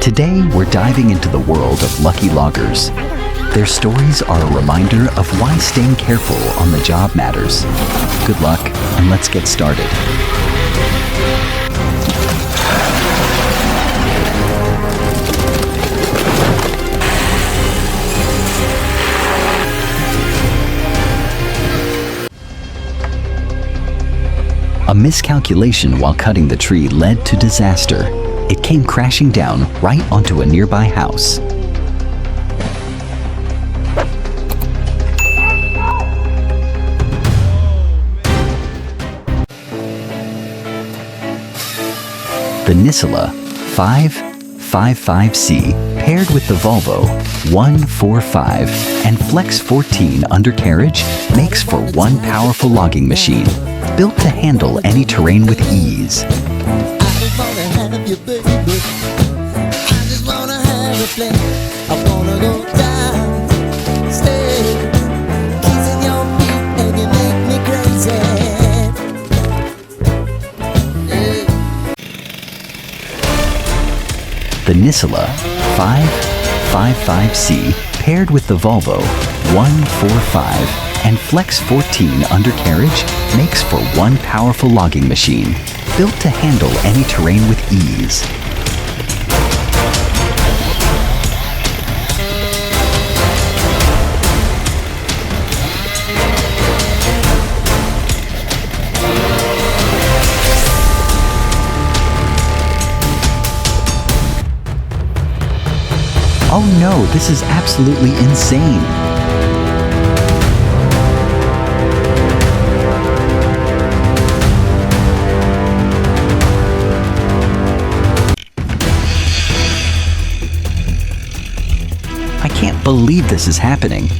Today, we're diving into the world of lucky loggers. Their stories are a reminder of why staying careful on the job matters. Good luck, and let's get started. A miscalculation while cutting the tree led to disaster. It came crashing down right onto a nearby house. The Nisela 555C paired with the Volvo 145 and Flex 14 undercarriage makes for one powerful logging machine, built to handle any terrain with ease. The Nisela 555C paired with the Volvo 145 and Flex 14 undercarriage makes for one powerful logging machine, built to handle any terrain with ease. Oh no, this is absolutely insane. I can't believe this is happening.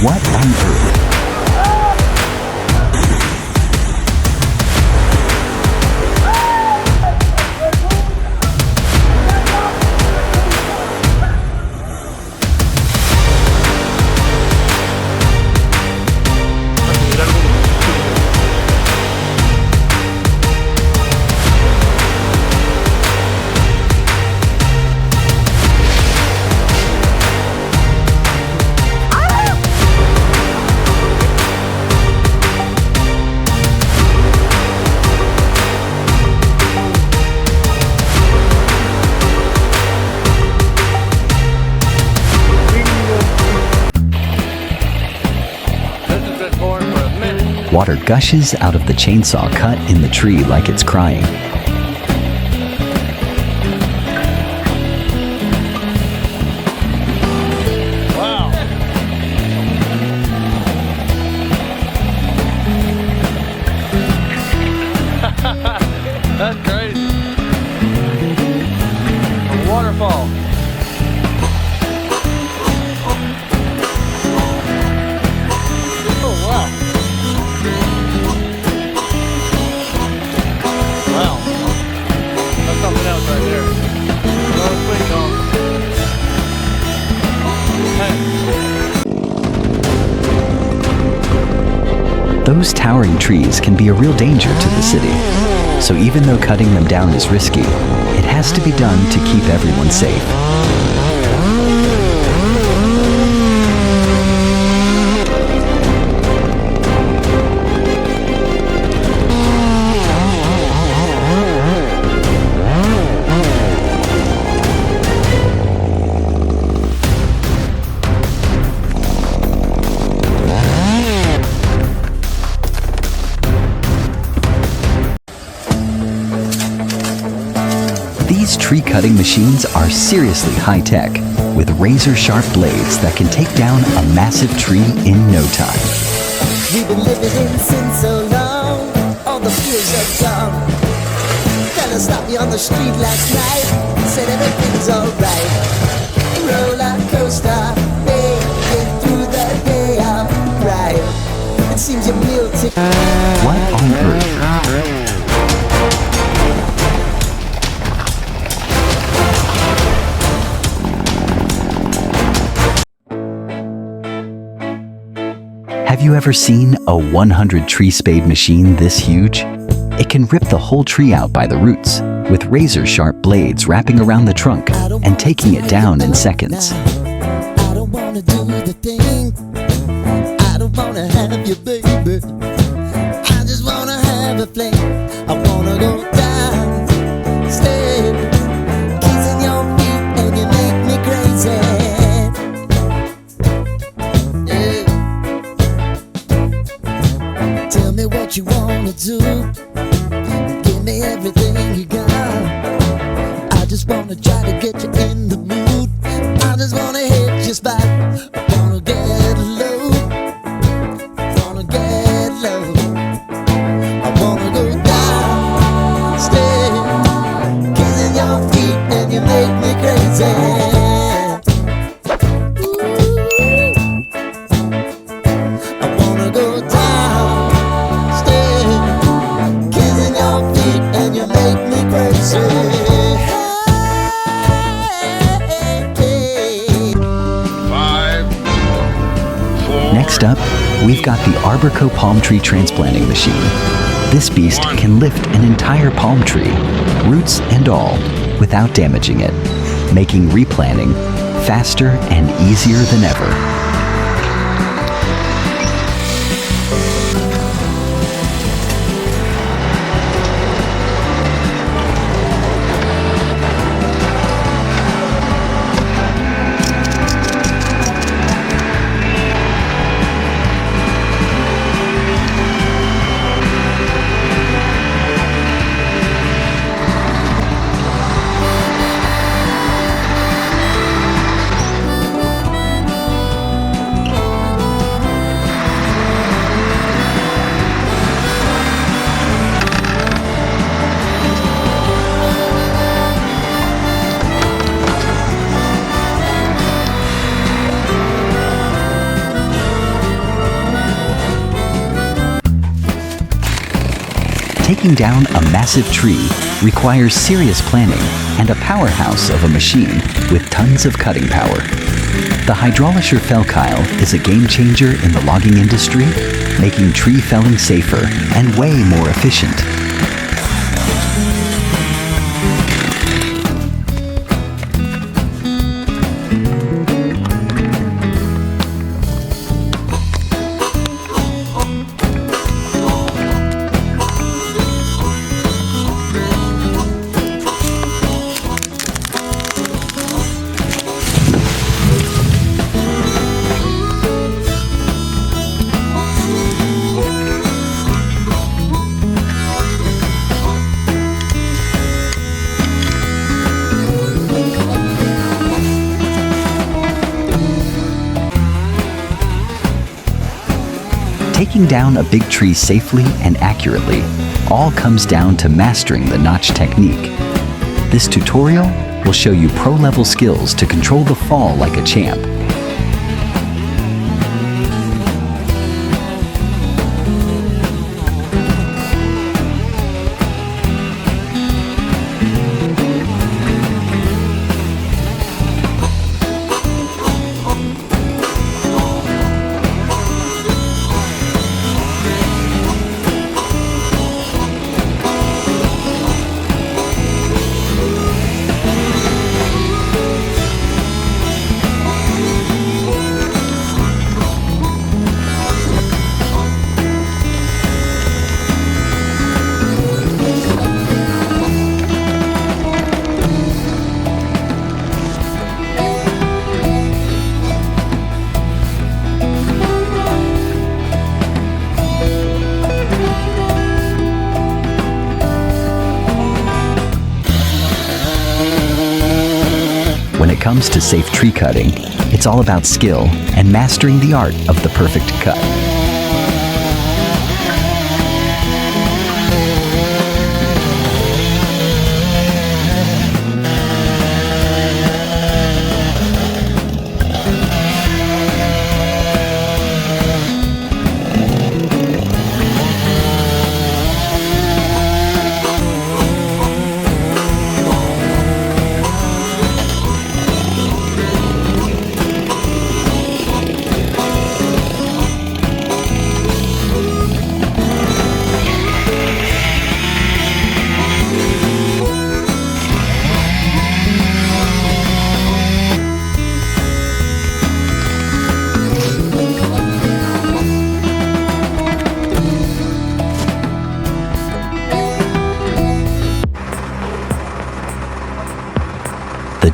What on earth? Water gushes out of the chainsaw cut in the tree like it's crying. Wow. That's crazy. A waterfall. Oh, wow. Wow, that's something else right there. Another quick call. Hey. Those towering trees can be a real danger to the city. So even though cutting them down is risky, it has to be done to keep everyone safe. These tree-cutting machines are seriously high-tech, with razor-sharp blades that can take down a massive tree in no time. We've been living in sin so long, all the fears are gone. Fella stopped me on the street last night, said everything's alright. Roller coaster, making through the day, I'm right. It seems your meal ticket. Have you ever seen a 100 tree spade machine this huge? It can rip the whole tree out by the roots, with razor-sharp blades wrapping around the trunk and taking it down in seconds. I don't wanna do the thing. I don't wanna have you, baby. I just wanna have a fling. I wanna go down, stay, kissing your feet, and you make me crazy. Yeah. Tell me what you wanna do. Give me everything you got. I just wanna try to get you in the mood. I just wanna hit your spot. I wanna get low. Wanna get low. I wanna go down, stay, kissing your feet, and you make me crazy. I wanna go down, stay, kissing your feet, and you make me crazy. Next up, we've got the Arborco palm tree transplanting machine. This beast can lift an entire palm tree, roots and all, without damaging it, making replanting faster and easier than ever. Taking down a massive tree requires serious planning and a powerhouse of a machine with tons of cutting power. The hydraulischer Fellkeil is a game changer in the logging industry, making tree felling safer and way more efficient. Taking down a big tree safely and accurately all comes down to mastering the notch technique. This tutorial will show you pro-level skills to control the fall like a champ. When it comes to safe tree cutting, it's all about skill and mastering the art of the perfect cut.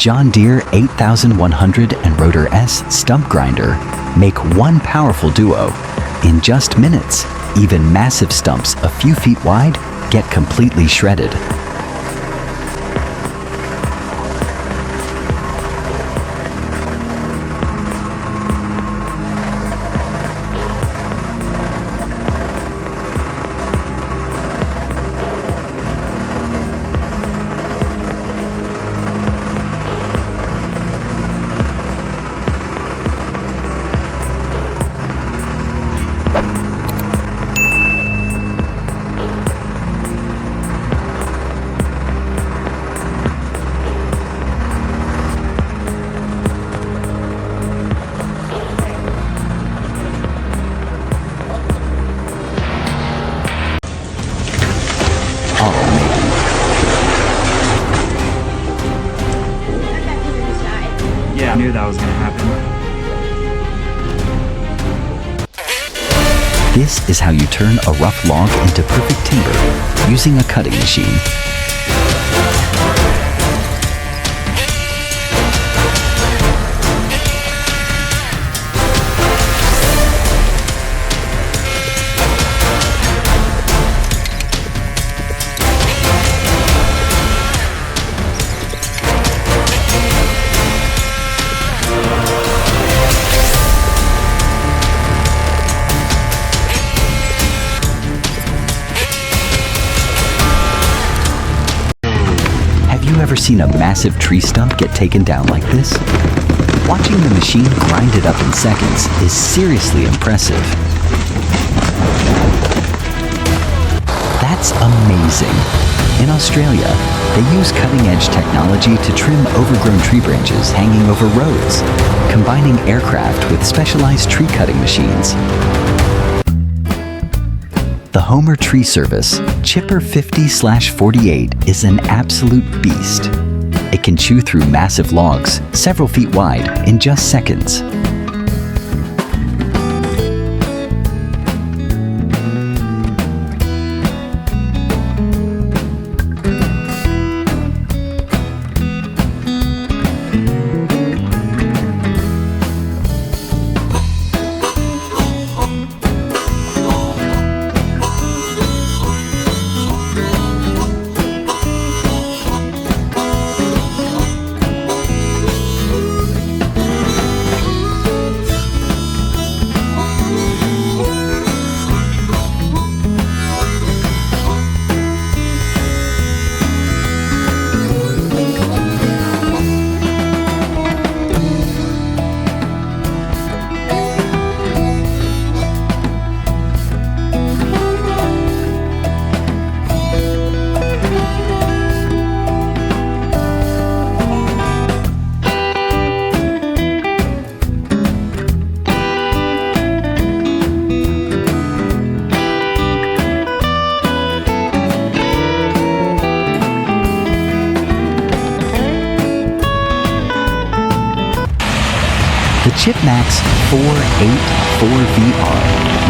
John Deere 8100 and Rotor S stump grinder make one powerful duo. In just minutes, even massive stumps a few feet wide get completely shredded. Yeah, I knew that was going to happen. This is how you turn a rough log into perfect timber using a cutting machine. Have you ever seen a massive tree stump get taken down like this? Watching the machine grind it up in seconds is seriously impressive. That's amazing. In Australia, they use cutting-edge technology to trim overgrown tree branches hanging over roads, combining aircraft with specialized tree cutting machines. The Homer Tree Service Chipper 50/48 is an absolute beast. It can chew through massive logs, several feet wide, in just seconds. The ChipMax 484VR,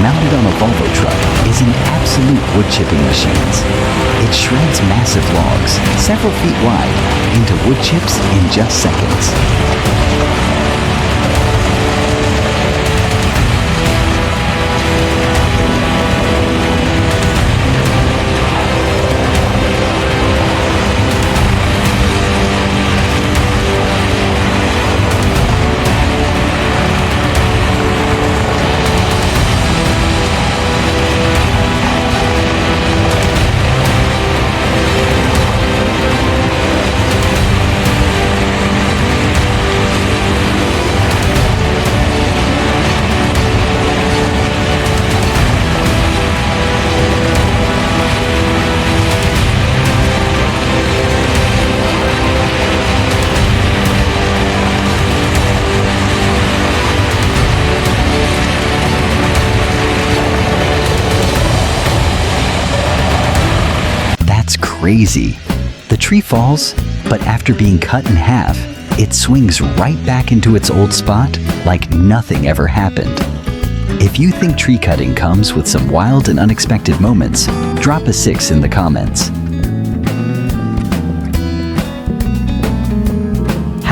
mounted on a Volvo truck, is an absolute wood chipping machine. It shreds massive logs, several feet wide, into wood chips in just seconds. Crazy. The tree falls, but after being cut in half, it swings right back into its old spot like nothing ever happened. If you think tree cutting comes with some wild and unexpected moments, drop a 6 in the comments.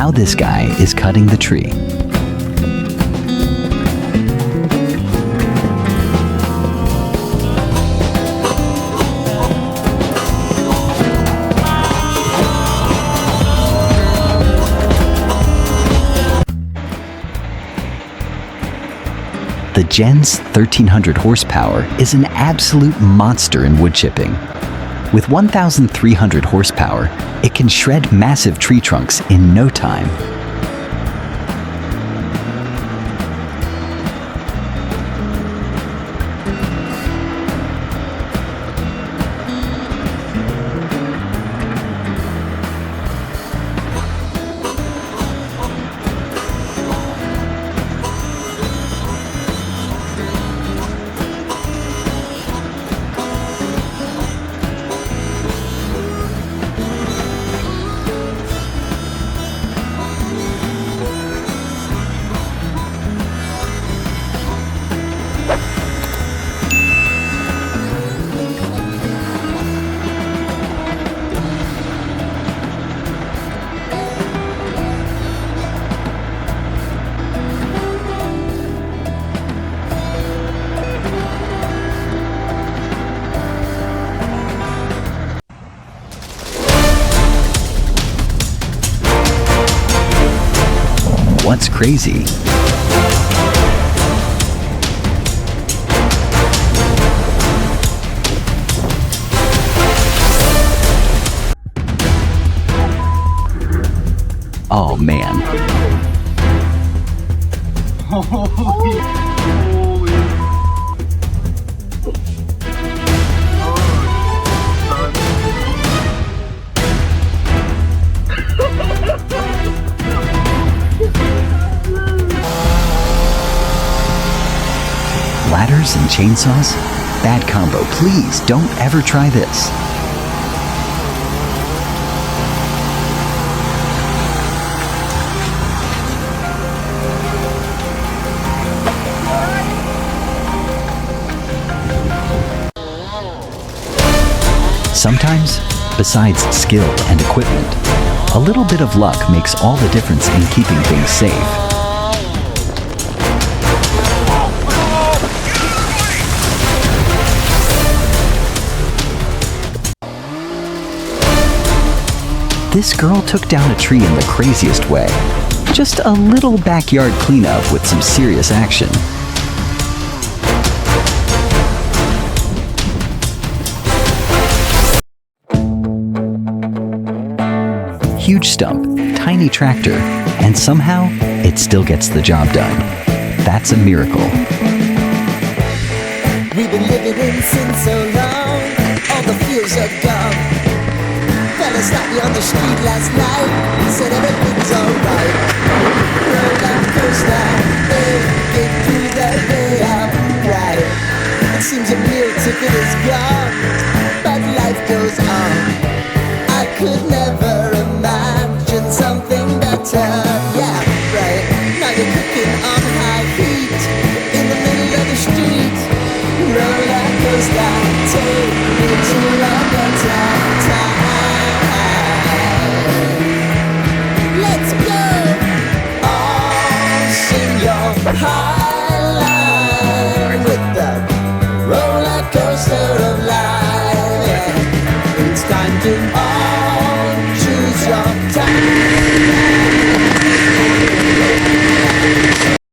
how this guy is cutting the tree. The Gen's 1300 horsepower is an absolute monster in wood chipping. With 1,300 horsepower, it can shred massive tree trunks in no time. What's crazy? Oh man. Ladders and chainsaws? Bad combo. Please don't ever try this. Sometimes, besides skill and equipment, a little bit of luck makes all the difference in keeping things safe. This girl took down a tree in the craziest way. Just a little backyard cleanup with some serious action. Huge stump, tiny tractor, and somehow it still gets the job done. That's a miracle. We've been living in sin so long, all the fears are gone. Fella stopped me on the street last night, said everything's alright. Roller coaster, get through the day I'm right. It seems a meal ticket is gone, but life goes on. I could never imagine something better. Yeah, right, now you're cooking on